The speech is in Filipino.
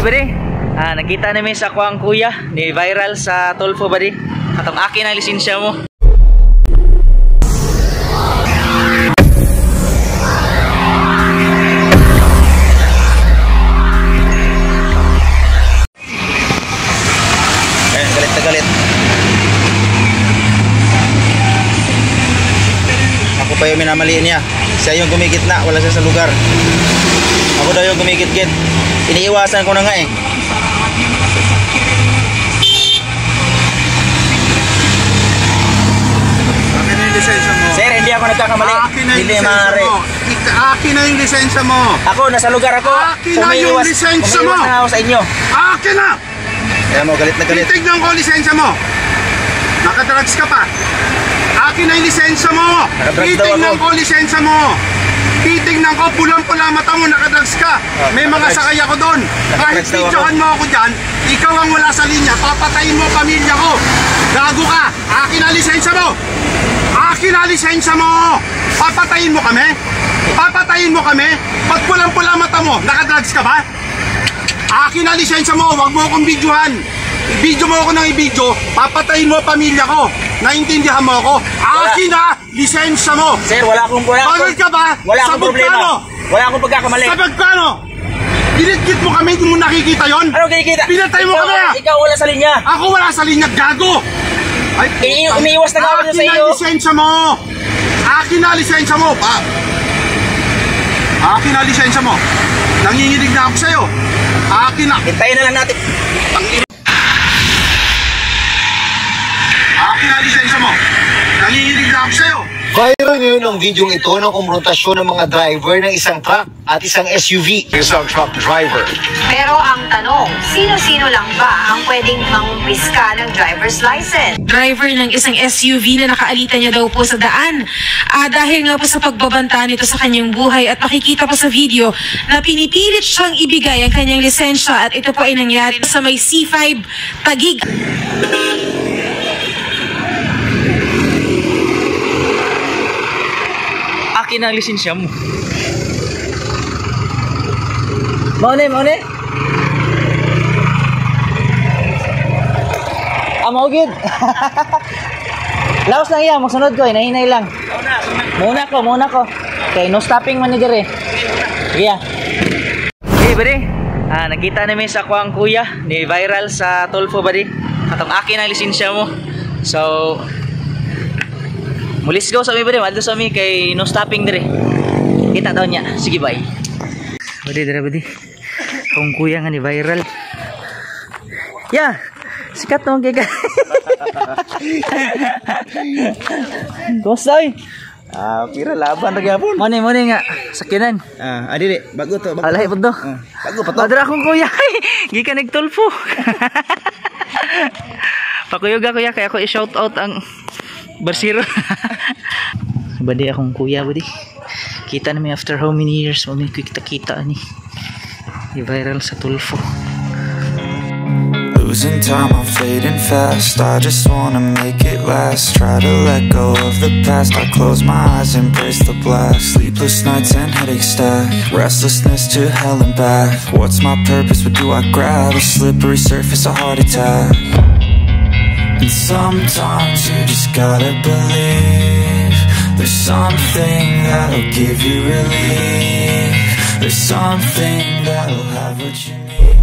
Buddy, nakita namin sa kuang kuya ni viral sa Tulfo buddy. Katong akin ang lisensya mo. Galit na galit. Ako pa yung minamaliin niya. Siya yung gumigit na, wala siya sa lugar. Ako daw yung gumigit-git. Iniiwasan ko na nga eh. Akin na yung lisensya mo. Sir, hindi ako nagkakamali. Akin na yung Hindi lisensya maaari. mo. Akin na yung lisensya mo. Ako, nasa lugar ako. Akin na yung lisensya mo. Umiiwas na ako sa inyo. Akin na! Kaya mo, galit na galit. Titignan ko ang lisensya mo. Nakadrugs ka pa. Akin na yung lisensya mo. Nakadrugs daw Titignan ako. ko ang lisensya mo. Titignan ko, pulang-pula mata mo, nakadrugs ka. May mga nakadrugs. sakay ako doon. Kahit Nakadrugs daw videohan mo ako dyan, ikaw ang wala sa linya, papatayin mo pamilya ko. Gago ka. Akin na lisensya mo. Akin na lisensya mo. Papatayin mo kami. Papatayin mo kami. Pag pulang-pula mata mo, nakadrugs ka ba? Akin na lisensya mo. Huwag mo akong videohan. I-video mo ako ng i-video, papatayin mo pamilya ko. Naintindihan mo ako? Akin na lisensya mo. Sir, wala akong Pagod ka ba? Wala akong problema. Wala akong pagkakamali. Sa magkano? Binitgit mo kami, hindi mo nakikita yon? Ano kinikita? Pinatay mo kami. Ikaw wala sa linya. Ako wala sa linya, gago. Ay, Umiiwas na ako sa akin iyo. na lisensya mo. Akin na lisensya mo. Akin na lisensya mo. Nanginginig na ako sa'yo. Akin na. Hintayin na lang natin. Akin na lisensya mo. Nanginginig na ako sa'yo. Viral ngayon ang videong ito ng kumprontasyon ng mga driver ng isang truck at isang SUV. Isang truck driver. Pero ang tanong, sino-sino lang ba ang pwedeng mangumpiska ng driver's license? Driver ng isang SUV na nakaalita niya daw po sa daan. Dahil nga po sa pagbabanta nito sa kanyang buhay at makikita po sa video na pinipilit siyang ibigay ang kanyang lisensya at ito po ay nangyari sa may C5 Taguig. Akin ang lisensya mo. Maune. Maugid. Laos lang yan, magsunod ko, hinahinay lang. Muna ko. Okay, no stopping manager eh. Sige ah. Hey buddy, nakita namin sa kuang kuya ni viral sa Tulfo buddy. Katong akin ang lisensya mo. So, mulis go sa mi buddy, madto sa mi kay no stopping dire. Kita daw niya. Sige bye. Buddy. Kung kuya nga ni viral. Yeah. Sikat nung kaya. Kumusta oy? Pira laban lagi apon. Mone nga sakinan. Adili, bago to. Alay po to. Bago pa to. Madra akong kuya. Gikan nagtulfo. Pakuyog kuya kaya ako i-shout out ang Barsiro. Badi akong kuya buddy. Kita namin after how many years mo kita ni. I-viral sa Tulfo. Losing time, I'm fading fast. I just wanna make it last. Try to let go of the past. I close my eyes, embrace the blast. Sleepless nights and headaches stack. Restlessness to hell and back. What's my purpose? What do I grab? A slippery surface, a heart attack. And sometimes you just gotta believe there's something that'll give you relief. There's something that'll have what you need.